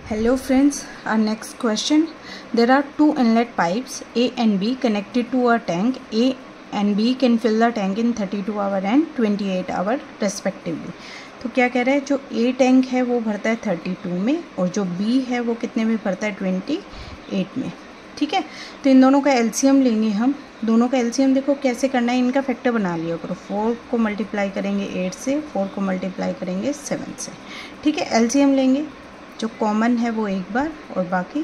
Hello friends, our next question. There are two inlet pipes A and B connected to a tank. A and B can fill the tank in 32 hour and 28 hour respectively. तो क्या कह रहा है, जो A tank है वो भरता है 32 में और जो B है वो कितने में भरता है 28 में। ठीक है, तो इन दोनों का एलसीएम लेंगे हम। दोनों का एलसीएम देखो कैसे करना है, इनका फैक्टर बना लिया करो। 4 को मल्टीप्लाई करेंगे 8 से, 4 को मल्टीप्लाई करेंगे 7 से। ठीक है, एलसीएम लेंगे, जो कॉमन है वो एक बार और बाकी।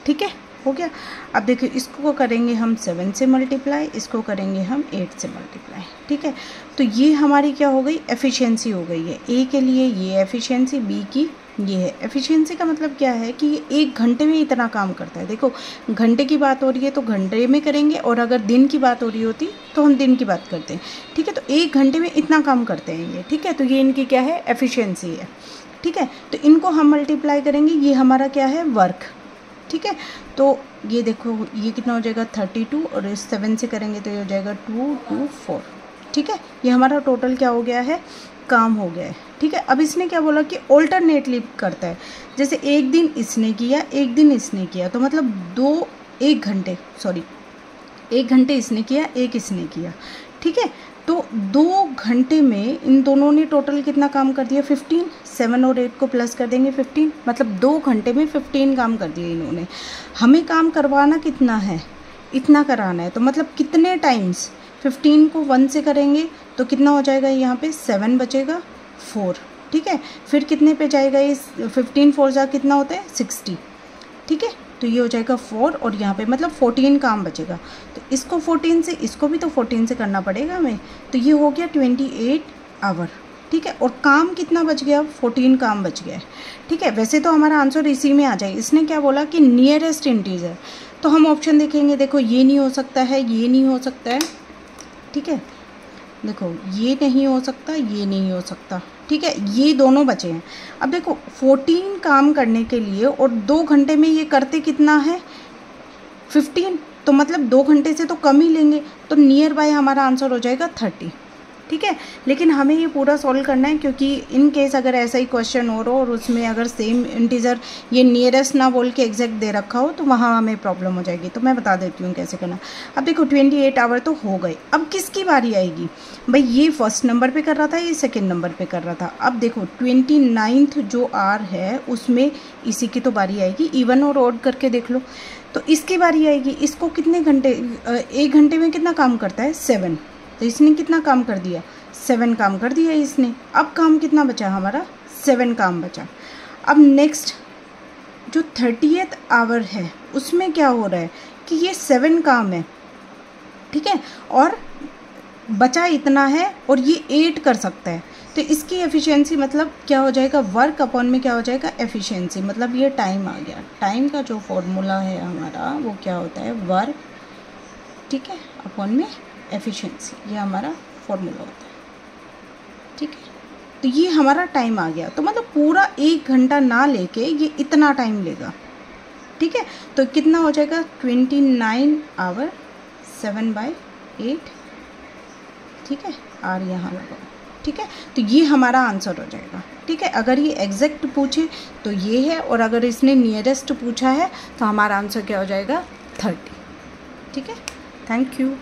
ठीक है, हो गया। अब देखिए इसको करेंगे हम 7 से मल्टीप्लाई, इसको करेंगे हम 8 से मल्टीप्लाई। ठीक है, तो ये हमारी क्या हो गई, एफिशिएंसी हो गई है। ए के लिए ये एफिशिएंसी, बी की ये है। एफिशिएंसी का मतलब क्या है कि ये 1 घंटे में इतना काम करता है। देखो घंटे की बात हो रही है तो घंटे में करेंगे, और अगर दिन की बात हो रही होती तो हम दिन की बात करते हैं। ठीक है, तो 1 घंटे में इतना काम करते हैं ये। ठीक है, तो ये इनकी क्या है, एफिशिएंसी है। ठीक है, तो इनको हम मल्टीप्लाई करेंगे, ये हमारा क्या है, वर्क। ठीक है, तो ये देखो ये कितना हो जाएगा 32 और इस 7 से करेंगे तो ये हो जाएगा 224। ठीक है, ये हमारा टोटल क्या हो गया है, काम हो गया है। ठीक है, अब इसने क्या बोला कि ऑल्टरनेटली करता है, जैसे एक दिन इसने किया एक दिन इसने किया, तो मतलब 1 घंटे इसने किया एक इसने किया। ठीक है, तो 2 घंटे में इन दोनों ने टोटल कितना काम कर दिया, 15। 7 और 8 को प्लस कर देंगे 15, मतलब 2 घंटे में 15 काम कर दिए इन्होंने। हमें काम करवाना कितना है, इतना कराना है, तो मतलब कितने टाइम्स, 15 को 1 से करेंगे तो कितना हो जाएगा, यहाँ पे 7 बचेगा 4। ठीक है, फिर कितने पे जाएगा ये 15 4 जा कितना होता है 60। ठीक है, तो ये हो जाएगा 4 और यहाँ पे मतलब 14 काम बचेगा। तो इसको 14 से, इसको भी तो 14 से करना पड़ेगा हमें, तो ये हो गया 28 आवर। ठीक है, और काम कितना बच गया, 14 काम बच गया है। ठीक है, वैसे तो हमारा आंसर इसी में आ जाए। इसने क्या बोला कि नियरेस्ट इंटीजर, तो हम ऑप्शन देखेंगे। देखो ये नहीं हो सकता है, ये नहीं हो सकता है। ठीक है, देखो ये नहीं हो सकता, ये नहीं हो सकता। ठीक है, ये दोनों बचे हैं। अब देखो 14 काम करने के लिए और 2 घंटे में ये करते कितना है 15, तो मतलब 2 घंटे से तो कम ही लेंगे, तो नियर बाय हमारा आंसर हो जाएगा 30। ठीक है, लेकिन हमें ये पूरा सॉल्व करना है, क्योंकि इन केस अगर ऐसा ही क्वेश्चन हो रहा हो और उसमें अगर सेम इंटीजर ये नियरेस्ट ना बोल के एग्जैक्ट दे रखा हो तो वहाँ हमें प्रॉब्लम हो जाएगी। तो मैं बता देती हूँ कैसे करना। अब देखो 28 आवर तो हो गए, अब किसकी बारी आएगी भाई, ये फर्स्ट नंबर पे कर रहा था, ये सेकेंड नंबर पे कर रहा था। अब देखो 29th जो आर है उसमें इसी की तो बारी आएगी। इवन और ऑड करके देख लो, तो इसकी बारी आएगी। इसको कितने घंटे, 1 घंटे में कितना काम करता है 7, तो इसने कितना काम कर दिया 7 काम कर दिया इसने। अब काम कितना बचा हमारा, 7 काम बचा। अब नेक्स्ट जो 30th आवर है उसमें क्या हो रहा है कि ये 7 काम है। ठीक है, और बचा इतना है और ये 8 कर सकता है, तो इसकी एफिशिएंसी मतलब क्या हो जाएगा, वर्क अपॉन में क्या हो जाएगा एफिशिएंसी, मतलब ये टाइम आ गया। टाइम का जो फॉर्मूला है हमारा वो क्या होता है, वर्क, ठीक है, अपॉन में एफिशिएंसी, ये हमारा फॉर्मूला होता है। ठीक है, तो ये हमारा टाइम आ गया, तो मतलब पूरा 1 घंटा ना लेके ये इतना टाइम लेगा। ठीक है, तो कितना हो जाएगा 29 आवर 7/8। ठीक है, आर यहाँ लगाओ। ठीक है, तो ये हमारा आंसर हो जाएगा। ठीक है, अगर ये एग्जैक्ट पूछे तो ये है, और अगर इसने नियरेस्ट पूछा है तो हमारा आंसर क्या हो जाएगा 30। ठीक है, थैंक यू।